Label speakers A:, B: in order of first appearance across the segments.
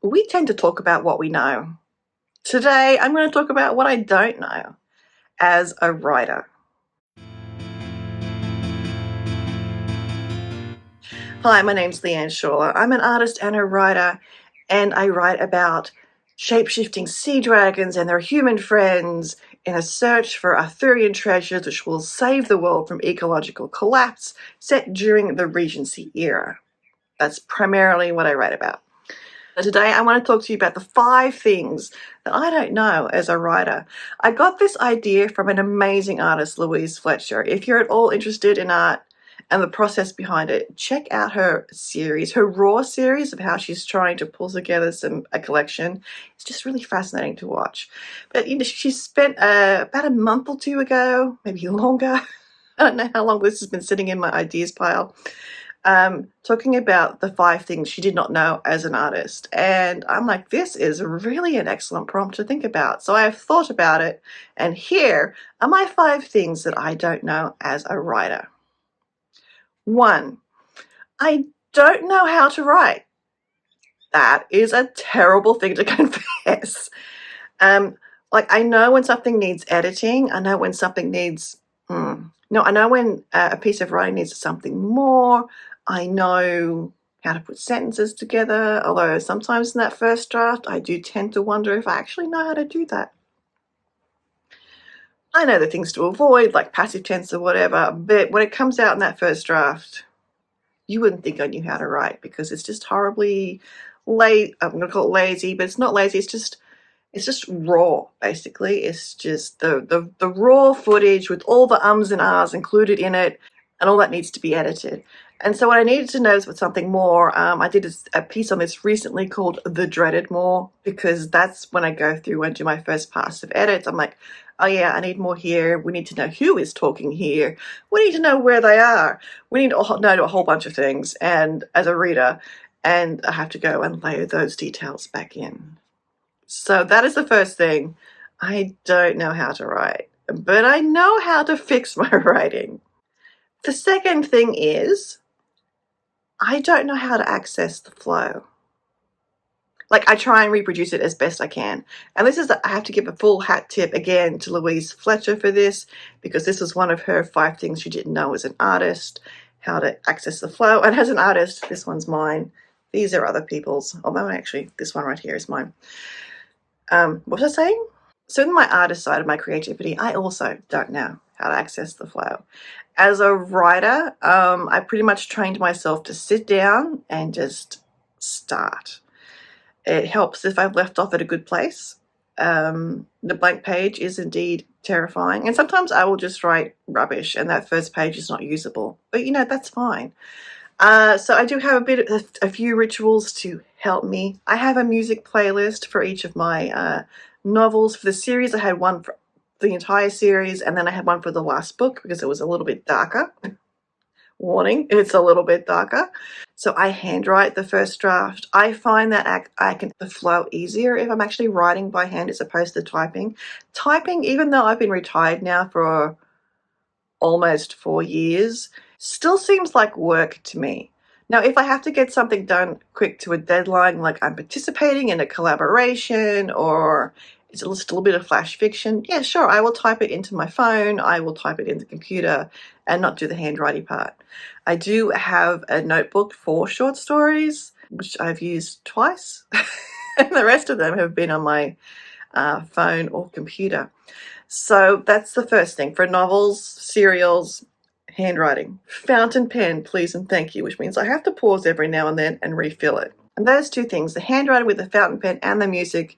A: We tend to talk about what we know. Today, I'm going to talk about what I don't know as a writer. Hi, my name's Leanne Shawler. I'm an artist and a writer, and I write about shape-shifting sea dragons and their human friends in a search for Arthurian treasures which will save the world from ecological collapse set during the Regency era. That's primarily what I write about. Today, I want to talk to you about the 5 things that I don't know as a writer. I got this idea from an amazing artist, Louise Fletcher. If you're at all interested in art and the process behind it, check out her series, her raw series of how she's trying to pull together a collection. It's just really fascinating to watch. But she spent about a month or 2 ago, maybe longer. I don't know how long this has been sitting in my ideas pile. Talking about the 5 things she did not know as an artist. And I'm like, this is really an excellent prompt to think about. So I have thought about it, and here are my 5 things that I don't know as a writer. 1, I don't know how to write. That is a terrible thing to confess. I know when something needs editing. I know when something needs, I know when a piece of writing needs something more. I know how to put sentences together, although sometimes in that first draft, I do tend to wonder if I actually know how to do that. I know the things to avoid, like passive tense or whatever, but when it comes out in that first draft, you wouldn't think I knew how to write because it's just horribly late. I'm going to call it lazy, but it's not lazy. It's just raw, basically. It's just the raw footage with all the ums and ahs included in it, and all that needs to be edited. And so what I needed to know is with something more. I did a piece on this recently called The Dreaded More, because that's when I go through and do my first pass of edits. I'm like, oh yeah, I need more here. We need to know who is talking here. We need to know where they are. We need to know a whole bunch of things, and as a reader, and I have to go and layer those details back in. So that is the first thing. I don't know how to write, but I know how to fix my writing. The second thing is I don't know how to access the flow. Like, I try and reproduce it as best I can. And I have to give a full hat tip again to Louise Fletcher for this, because this was one of her 5 things she didn't know as an artist, how to access the flow. And as an artist, this one's mine. These are other people's, although actually this one right here is mine. What was I saying? So in my artist side of my creativity, I also don't know how to access the flow. As a writer, I pretty much trained myself to sit down and just start. It helps if I've left off at a good place. The blank page is indeed terrifying. And sometimes I will just write rubbish and that first page is not usable. But that's fine. So I do have a few rituals to help me. I have a music playlist for each of my novels. For the series, I had one for the entire series, and then I had one for the last book because it was a little bit darker. Warning, it's a little bit darker. So I handwrite the first draft. I find that I can the flow easier if I'm actually writing by hand as opposed to typing. Typing, even though I've been retired now for almost 4 years, still seems like work to me. Now, if I have to get something done quick to a deadline, like I'm participating in a collaboration or it's just a little bit of flash fiction, yeah, sure, I will type it into my phone, I will type it in the computer and not do the handwriting part. I do have a notebook for short stories, which I've used twice, and the rest of them have been on my phone or computer. So that's the first thing. For novels, serials, handwriting. Fountain pen, please and thank you, which means I have to pause every now and then and refill it. And those 2 things, the handwriting with the fountain pen and the music,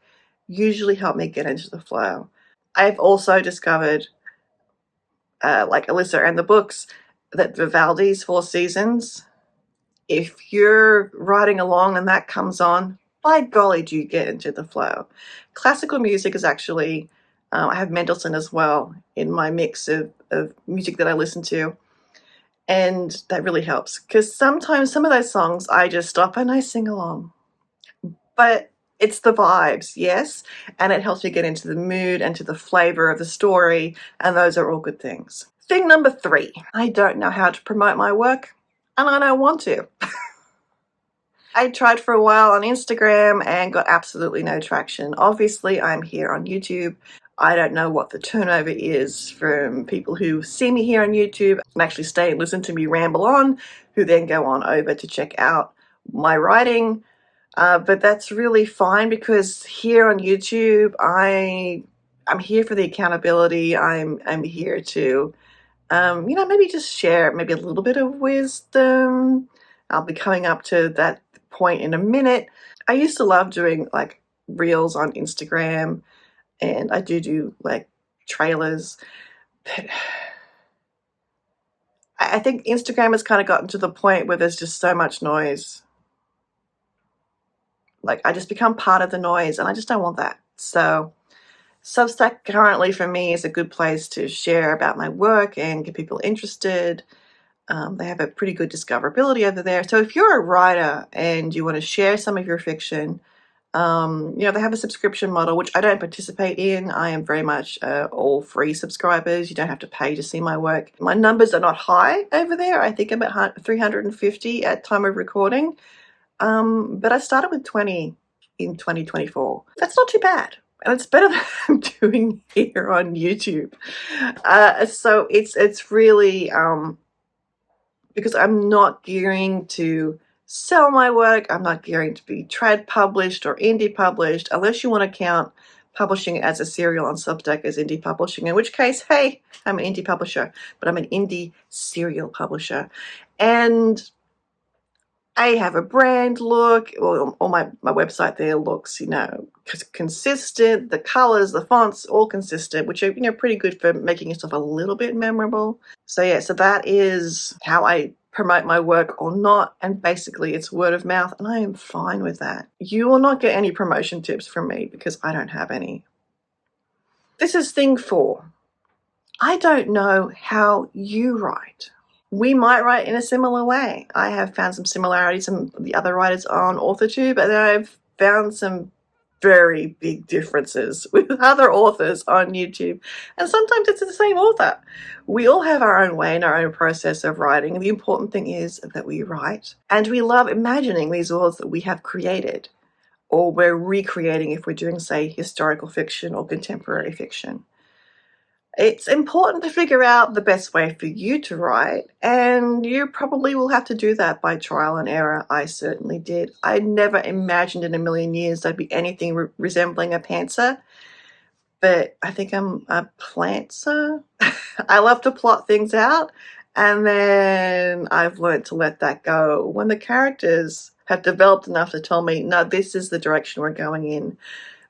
A: usually help me get into the flow. I've also discovered, like Alyssa and the books, that Vivaldi's 4 Seasons, if you're writing along and that comes on, by golly, do you get into the flow. Classical music is actually, I have Mendelssohn as well in my mix of music that I listen to. And that really helps because sometimes some of those songs I just stop and I sing along. But it's the vibes, yes, and it helps me get into the mood and to the flavor of the story, and those are all good things. Thing number 3, I don't know how to promote my work, and I don't want to. I tried for a while on Instagram and got absolutely no traction. Obviously, I'm here on YouTube. I don't know what the turnover is from people who see me here on YouTube and actually stay and listen to me ramble on, who then go on over to check out my writing. But that's really fine because here on YouTube, I'm here for the accountability. I'm here to maybe just share maybe a little bit of wisdom. I'll be coming up to that point in a minute. I used to love doing like reels on Instagram, and I do like trailers. But I think Instagram has kind of gotten to the point where there's just so much noise. Like I just become part of the noise, and I just don't want that. So Substack currently for me is a good place to share about my work and get people interested. They have a pretty good discoverability over there. So if you're a writer and you want to share some of your fiction, they have a subscription model, which I don't participate in. I am very much all free subscribers. You don't have to pay to see my work. My numbers are not high over there. I think I'm at 350 at time of recording. But I started with 20 in 2024. That's not too bad. And it's better than I'm doing here on YouTube. So it's really because I'm not gearing to sell my work. I'm not gearing to be trad published or indie published, unless you want to count publishing it as a serial on Substack as indie publishing, in which case, hey, I'm an indie publisher, but I'm an indie serial publisher. And I have a brand look, or my website there looks, consistent. The colors, the fonts, all consistent, which are, pretty good for making yourself a little bit memorable. So yeah, so that is how I promote my work or not. And basically it's word of mouth, and I am fine with that. You will not get any promotion tips from me because I don't have any. This is thing 4. I don't know how you write. We might write in a similar way. I have found some similarities from the other writers on AuthorTube, and I've found some very big differences with other authors on YouTube. And sometimes it's the same author. We all have our own way and our own process of writing. The important thing is that we write, and we love imagining these worlds that we have created, or we're recreating if we're doing, say, historical fiction or contemporary fiction. It's important to figure out the best way for you to write, and you probably will have to do that by trial and error. I certainly did. I never imagined in a million years I'd be anything resembling a pantser, but I think I'm a plantser. I love to plot things out, and then I've learned to let that go. When the characters have developed enough to tell me, no, this is the direction we're going in,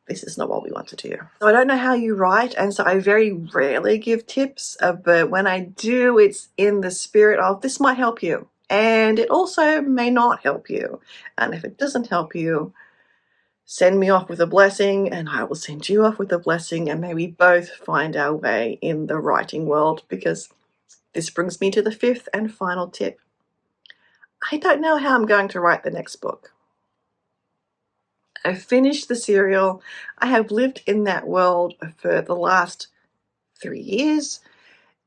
A: this is not what we want to do. So I don't know how you write, and so I very rarely give tips, but when I do, it's in the spirit of this might help you, and it also may not help you. And if it doesn't help you, send me off with a blessing, and I will send you off with a blessing, and may we both find our way in the writing world, because this brings me to the 5th and final tip. I don't know how I'm going to write the next book. I finished the serial. I have lived in that world for the last 3 years,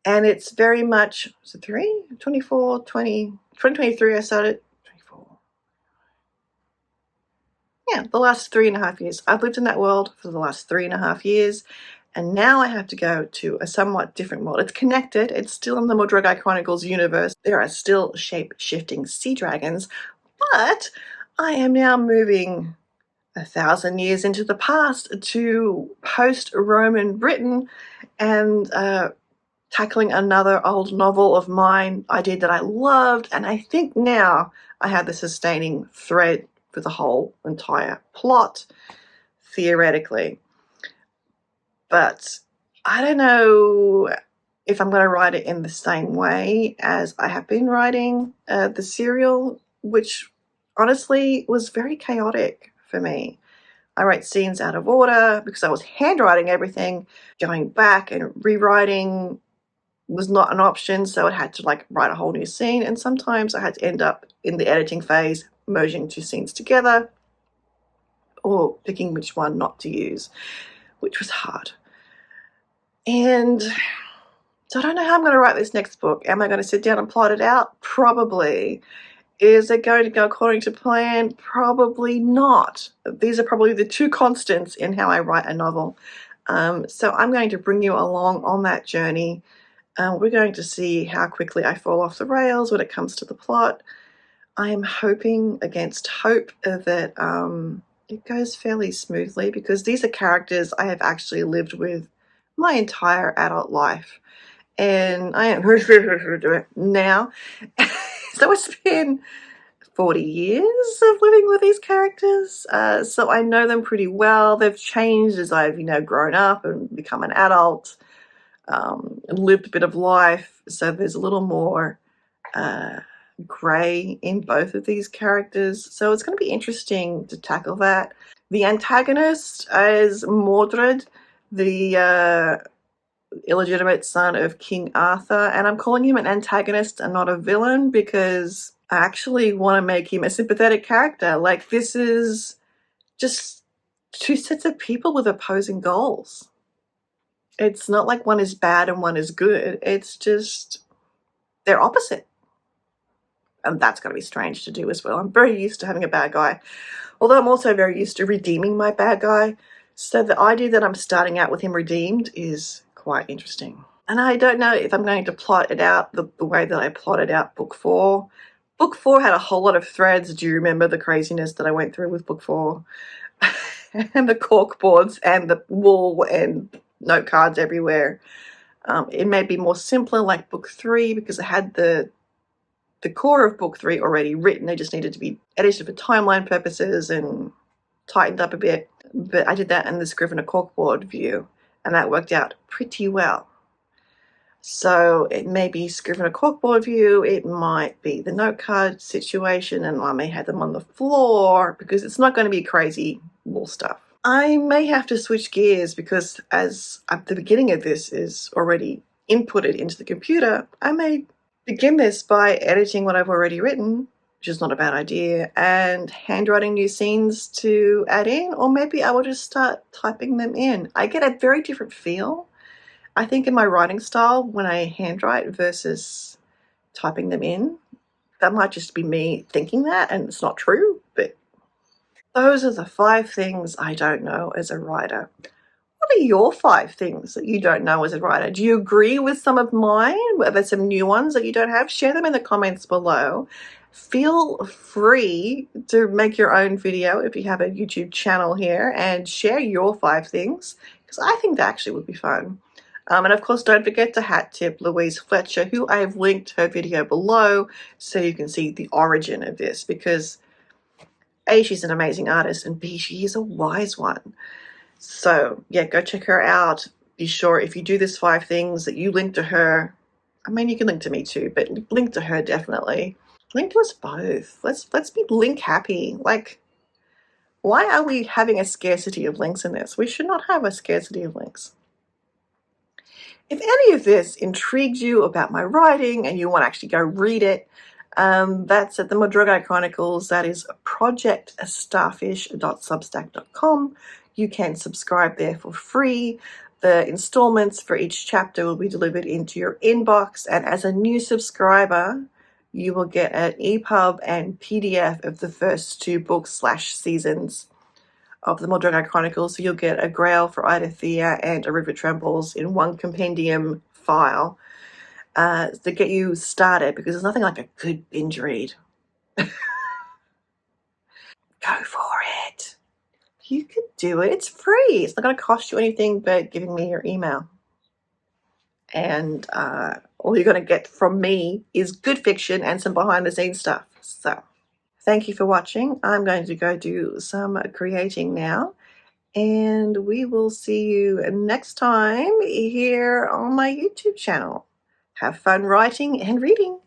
A: and it's very much, was it 2023 I started, 24. Yeah, the last 3.5 years. I've lived in that world for the last 3.5 years, and now I have to go to a somewhat different world. It's connected. It's still in the Modrogai Chronicles universe. There are still shape-shifting sea dragons, but I am now moving 1,000 years into the past to post-Roman Britain, and tackling another old novel of mine I did that I loved, and I think now I have the sustaining thread for the whole entire plot, theoretically. But I don't know if I'm going to write it in the same way as I have been writing the serial, which honestly was very chaotic for me. I write scenes out of order because I was handwriting everything. Going back and rewriting was not an option, so I had to write a whole new scene, and sometimes I had to end up in the editing phase merging 2 scenes together or picking which one not to use, which was hard. And so I don't know how I'm going to write this next book. Am I going to sit down and plot it out? Probably. Is it going to go according to plan? Probably not. These are probably the two constants in how I write a novel. So I'm going to bring you along on that journey. We're going to see how quickly I fall off the rails when it comes to the plot. I am hoping against hope that it goes fairly smoothly, because these are characters I have actually lived with my entire adult life. And I am now. So it's been 40 years of living with these characters. So I know them pretty well. They've changed as I've, grown up and become an adult, and lived a bit of life. So there's a little more grey in both of these characters. So it's going to be interesting to tackle that. The antagonist is Mordred, the illegitimate son of King Arthur, and I'm calling him an antagonist and not a villain because I actually want to make him a sympathetic character. Like, this is just two sets of people with opposing goals. It's not like one is bad and one is good. It's just they're opposite. And that's going to be strange to do as well. I'm very used to having a bad guy, although I'm also very used to redeeming my bad guy. So the idea that I'm starting out with him redeemed is quite interesting. And I don't know if I'm going to plot it out the way that I plotted out book 4. Book 4 had a whole lot of threads. Do you remember the craziness that I went through with book 4? And the cork boards and the wool and note cards everywhere. It may be more simpler like book 3 because I had the core of book 3 already written. They just needed to be edited for timeline purposes and tightened up a bit. But I did that in the Scrivener corkboard view, and that worked out pretty well. So it may be Scrivener corkboard view, it might be the note card situation, and I may have them on the floor because it's not going to be crazy wool stuff. I may have to switch gears because as at the beginning of this is already inputted into the computer, I may begin this by editing what I've already written, which is not a bad idea, and handwriting new scenes to add in, or maybe I will just start typing them in. I get a very different feel, I think, in my writing style when I handwrite versus typing them in. That might just be me thinking that, and it's not true, but those are the 5 things I don't know as a writer. What are your 5 things that you don't know as a writer? Do you agree with some of mine? Are there some new ones that you don't have? Share them in the comments below. Feel free to make your own video if you have a YouTube channel here and share your 5 things, because I think that actually would be fun. And of course, don't forget to hat tip Louise Fletcher, who I have linked her video below so you can see the origin of this, because A, she's an amazing artist, and B, she is a wise one. So yeah, go check her out. Be sure if you do this 5 things that you link to her. I mean, you can link to me too, but link to her definitely. Link to us both. Let's be link happy. Like, why are we having a scarcity of links in this? We should not have a scarcity of links. If any of this intrigues you about my writing and you want to actually go read it, that's at the Madrugai Chronicles. That is projectstarfish.substack.com. You can subscribe there for free. The installments for each chapter will be delivered into your inbox. And as a new subscriber, you will get an EPUB and PDF of the first 2 books/seasons of the Madrugai Chronicles. So you'll get a Grail for Ida Thea and a River Trembles in one compendium file to get you started, because there's nothing like a good binge read. Go for it. You could do it. It's free. It's not going to cost you anything but giving me your email. And all you're going to get from me is good fiction and some behind-the-scenes stuff. So thank you for watching. I'm going to go do some creating now, and we will see you next time here on my YouTube channel. Have fun writing and reading.